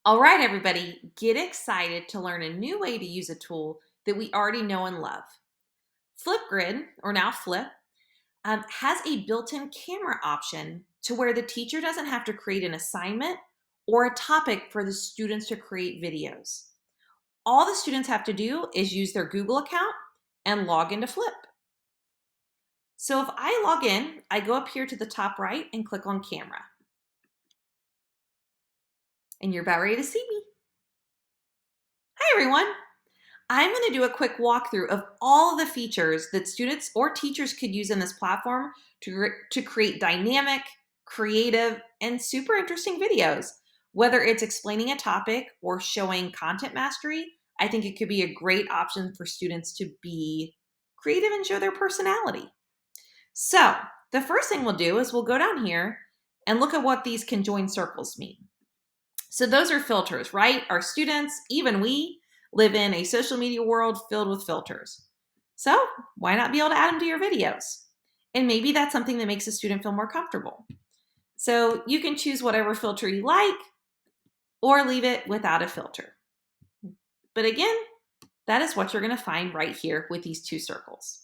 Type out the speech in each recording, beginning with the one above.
All right, everybody, get excited to learn a new way to use a tool that we already know and love. Flipgrid, or now Flip, has a built in camera option to where the teacher doesn't have to create an assignment or a topic for the students to create videos. All the students have to do is use their Google account and log into Flip. So if I log in, I go up here to the top right and click on camera. And you're about ready to see me. Hi, everyone. I'm going to do a quick walkthrough of all of the features that students or teachers could use in this platform to create dynamic, creative, and super interesting videos. Whether it's explaining a topic or showing content mastery, I think it could be a great option for students to be creative and show their personality. So the first thing we'll do is we'll go down here and look at what these conjoined circles mean. So those are filters, right? Our students, even we, live in a social media world filled with filters. So why not be able to add them to your videos? And maybe that's something that makes a student feel more comfortable. So you can choose whatever filter you like or leave it without a filter. But again, that is what you're going to find right here with these two circles.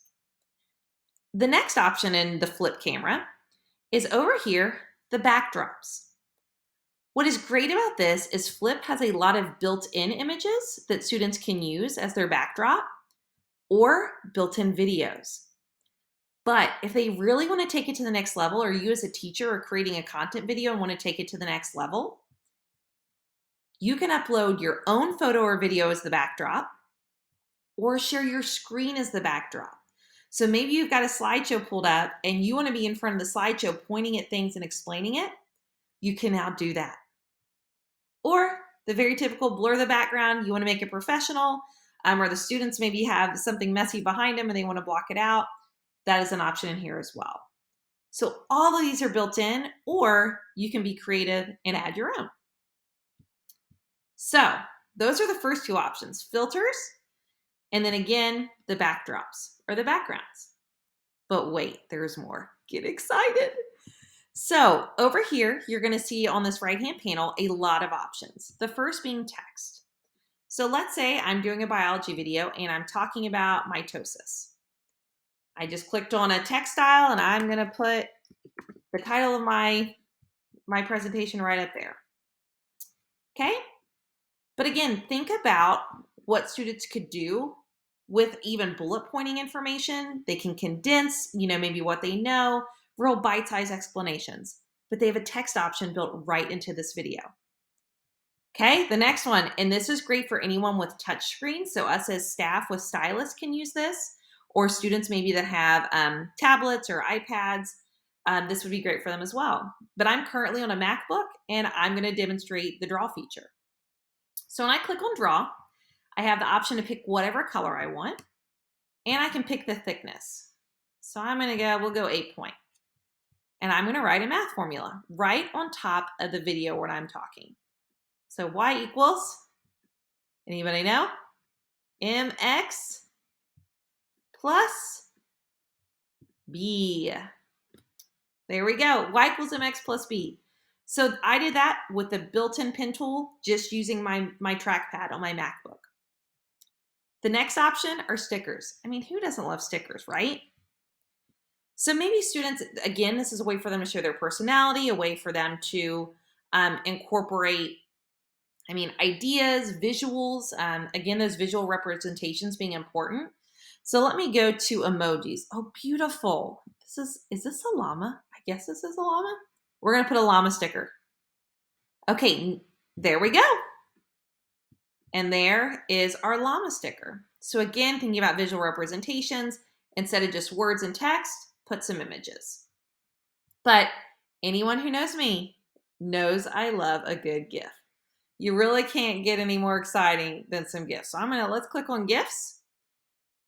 The next option in the Flip camera is over here, the backdrops. What is great about this is Flip has a lot of built-in images that students can use as their backdrop or built-in videos. But if they really want to take it to the next level, or you as a teacher are creating a content video and want to take it to the next level, you can upload your own photo or video as the backdrop or share your screen as the backdrop. So maybe you've got a slideshow pulled up and you want to be in front of the slideshow pointing at things and explaining it. You can now do that. Or the very typical blur the background, you want to make it professional, or the students maybe have something messy behind them and they want to block it out. That is an option in here as well. So all of these are built in, or you can be creative and add your own. So those are the first two options, filters, and then again, the backdrops or the backgrounds. But wait, there's more. Get excited. So over here, you're going to see on this right-hand panel a lot of options. The first being text. So let's say I'm doing a biology video and I'm talking about mitosis. I just clicked on a text style and I'm going to put the title of my presentation right up there. Okay? But again, think about what students could do with even bullet pointing information. They can condense, maybe what they know, real bite-sized explanations, but they have a text option built right into this video. Okay, the next one, and this is great for anyone with touch screens. So us as staff with stylus can use this, or students maybe that have tablets or iPads. This would be great for them as well. But I'm currently on a MacBook and I'm going to demonstrate the draw feature. So when I click on draw, I have the option to pick whatever color I want, and I can pick the thickness. So I'm going to we'll go 8 point. And I'm going to write a math formula right on top of the video when I'm talking. So y equals, anybody know? mx plus b. There we go. Y equals mx plus b. So I did that with the built-in pen tool, just using my trackpad on my MacBook. The next option are stickers. I mean, who doesn't love stickers, right? So maybe students, again, this is a way for them to show their personality, a way for them to incorporate, ideas, visuals. Again, those visual representations being important. So let me go to emojis. Oh, beautiful. Is this a llama? I guess this is a llama. We're going to put a llama sticker. Okay, there we go. And there is our llama sticker. So again, thinking about visual representations, instead of just words and text, put some images. But anyone who knows me knows I love a good GIF. You really can't get any more exciting than some GIFs. So let's click on GIFs.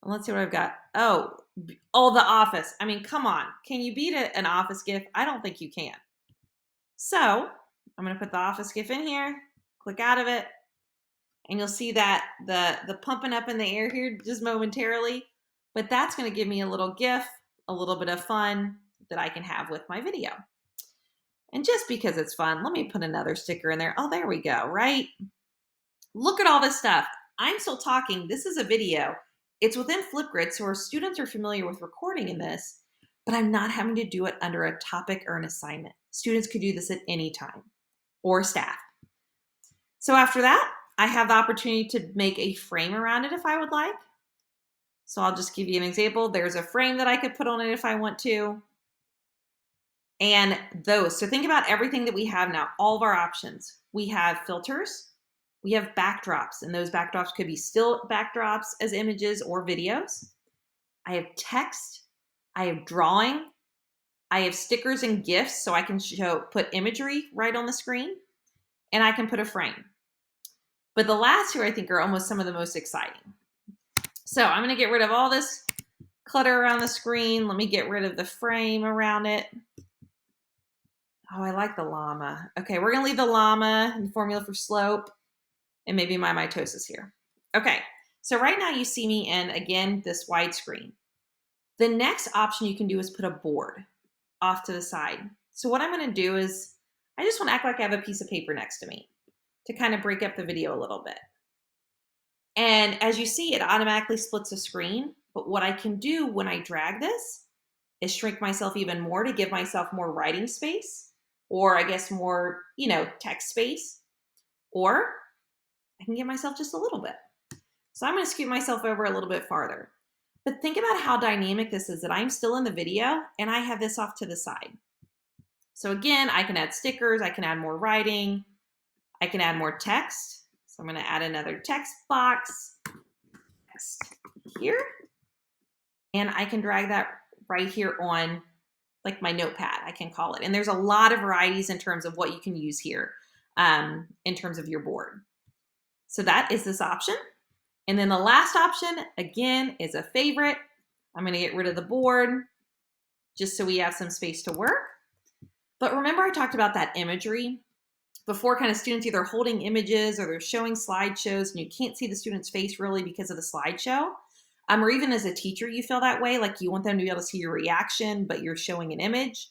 And let's see what I've got. Oh, The Office. I mean, come on. Can you beat an Office GIF? I don't think you can. So I'm going to put the Office GIF in here, click out of it, and you'll see that the pumping up in the air here just momentarily, but that's going to give me a little GIF, a little bit of fun that I can have with my video. And just because it's fun, let me put another sticker in there. Oh, there we go, right? Look at all this stuff. I'm still talking. This is a video. It's within Flipgrid, so our students are familiar with recording in this, but I'm not having to do it under a topic or an assignment. Students could do this at any time, or staff. So after that, I have the opportunity to make a frame around it if I would like. So I'll just give you an example. There's a frame that I could put on it if I want to. And those, so think about everything that we have now, all of our options. We have filters, we have backdrops, and those backdrops could be still backdrops as images or videos. I have text, I have drawing, I have stickers and GIFs, so I can put imagery right on the screen, and I can put a frame. But the last two I think are almost some of the most exciting. So I'm gonna get rid of all this clutter around the screen. Let me get rid of the frame around it. Oh, I like the llama. Okay, we're gonna leave the llama and the formula for slope and maybe my mitosis here. Okay, so right now you see me in, again, this widescreen. The next option you can do is put a board off to the side. So what I'm gonna do is, I just wanna act like I have a piece of paper next to me to kind of break up the video a little bit. And as you see, it automatically splits the screen, but what I can do when I drag this is shrink myself even more to give myself more writing space, or I guess more, text space, or I can give myself just a little bit. So I'm gonna scoot myself over a little bit farther. But think about how dynamic this is, that I'm still in the video and I have this off to the side. So again, I can add stickers, I can add more writing, I can add more text. So I'm gonna add another text box, text here, and I can drag that right here on like my notepad, I can call it. And there's a lot of varieties in terms of what you can use here in terms of your board. So that is this option. And then the last option, again, is a favorite. I'm gonna get rid of the board just so we have some space to work. But remember I talked about that imagery before, kind of students either holding images or they're showing slideshows and you can't see the student's face really because of the slideshow. Or even as a teacher, you feel that way, like you want them to be able to see your reaction, but you're showing an image.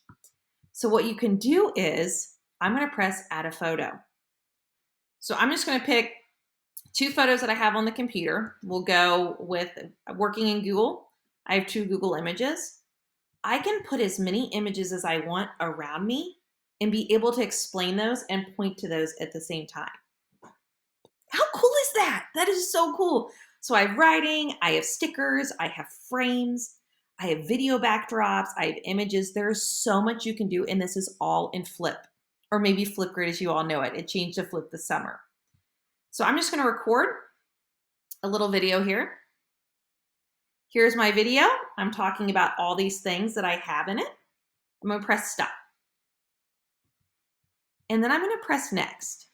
So what you can do is, I'm gonna press add a photo. So I'm just gonna pick 2 photos that I have on the computer. We'll go with working in Google. I have 2 Google images. I can put as many images as I want around me and be able to explain those and point to those at the same time. How cool is that? That is so cool. So I have writing, I have stickers, I have frames, I have video backdrops, I have images. There's so much you can do, and this is all in Flip, or maybe Flipgrid as you all know it. It changed to Flip this summer. So I'm just gonna record a little video here. Here's my video. I'm talking about all these things that I have in it. I'm gonna press stop. And then I'm gonna press next.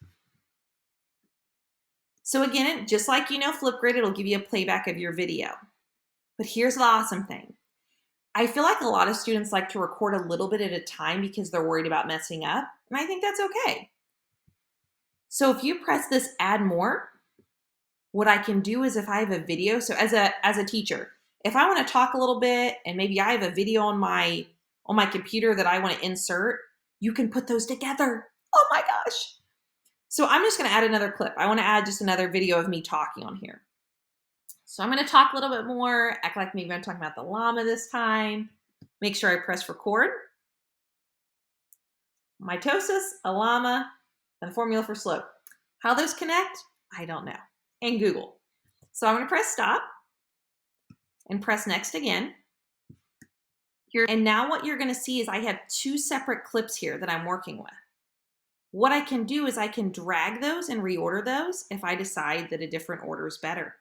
So again, just like Flipgrid, it'll give you a playback of your video. But here's the awesome thing. I feel like a lot of students like to record a little bit at a time because they're worried about messing up, and I think that's okay. So if you press this add more, what I can do is if I have a video, so as a teacher, if I want to talk a little bit and maybe I have a video on my computer that I want to insert, you can put those together. Oh my gosh. So I'm just going to add another clip. I want to add just another video of me talking on here. So I'm going to talk a little bit more, act like maybe I'm talking about the llama this time. Make sure I press record. Mitosis, a llama, and the formula for slope. How those connect, I don't know. And Google. So I'm going to press stop and press next again. Here, and now what you're going to see is I have 2 separate clips here that I'm working with. What I can do is I can drag those and reorder those if I decide that a different order is better.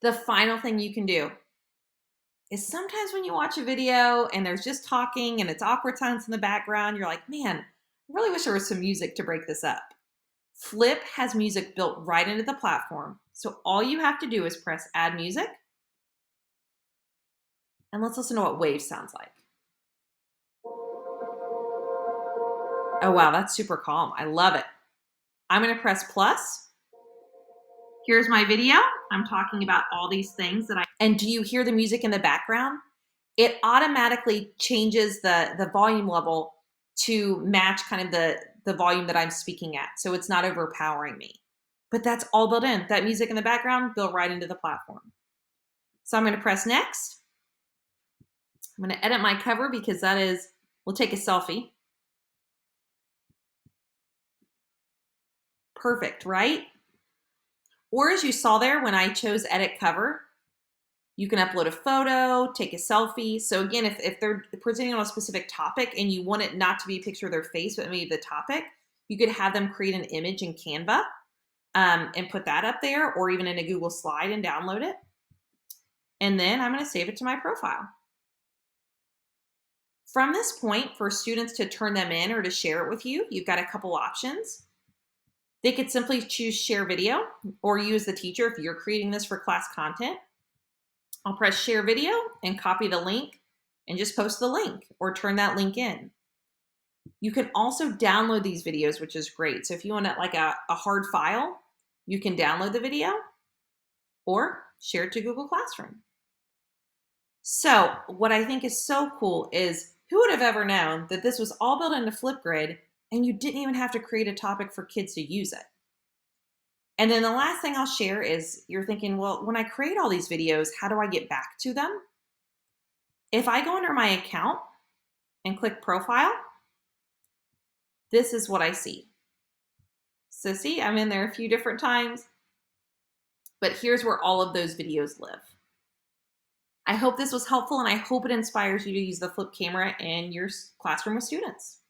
The final thing you can do is sometimes when you watch a video and there's just talking and it's awkward silence in the background, you're like, man, I really wish there was some music to break this up. Flip has music built right into the platform. So all you have to do is press add music. And let's listen to what Wave sounds like. Oh, wow, that's super calm. I love it. I'm gonna press plus. Here's my video. I'm talking about all these things and do you hear the music in the background? It automatically changes the volume level to match kind of the volume that I'm speaking at, so it's not overpowering me. But that's all built in. That music in the background built right into the platform. So I'm going to press next. I'm going to edit my cover because we'll take a selfie. Perfect, right? Or as you saw there, when I chose edit cover, you can upload a photo, take a selfie. So again, if they're presenting on a specific topic and you want it not to be a picture of their face, but maybe the topic, you could have them create an image in Canva and put that up there, or even in a Google Slide and download it. And then I'm going to save it to my profile. From this point, for students to turn them in or to share it with you, you've got a couple options. They could simply choose share video, or you as the teacher if you're creating this for class content. I'll press share video and copy the link and just post the link or turn that link in. You can also download these videos, which is great. So if you want like a hard file, you can download the video or share it to Google Classroom. So what I think is so cool is, who would have ever known that this was all built into Flipgrid and you didn't even have to create a topic for kids to use it? And then the last thing I'll share is, you're thinking, well, when I create all these videos, how do I get back to them? If I go under my account and click profile, this is what I see. So see, I'm in there a few different times, but here's where all of those videos live. I hope this was helpful, and I hope it inspires you to use the Flip camera in your classroom with students.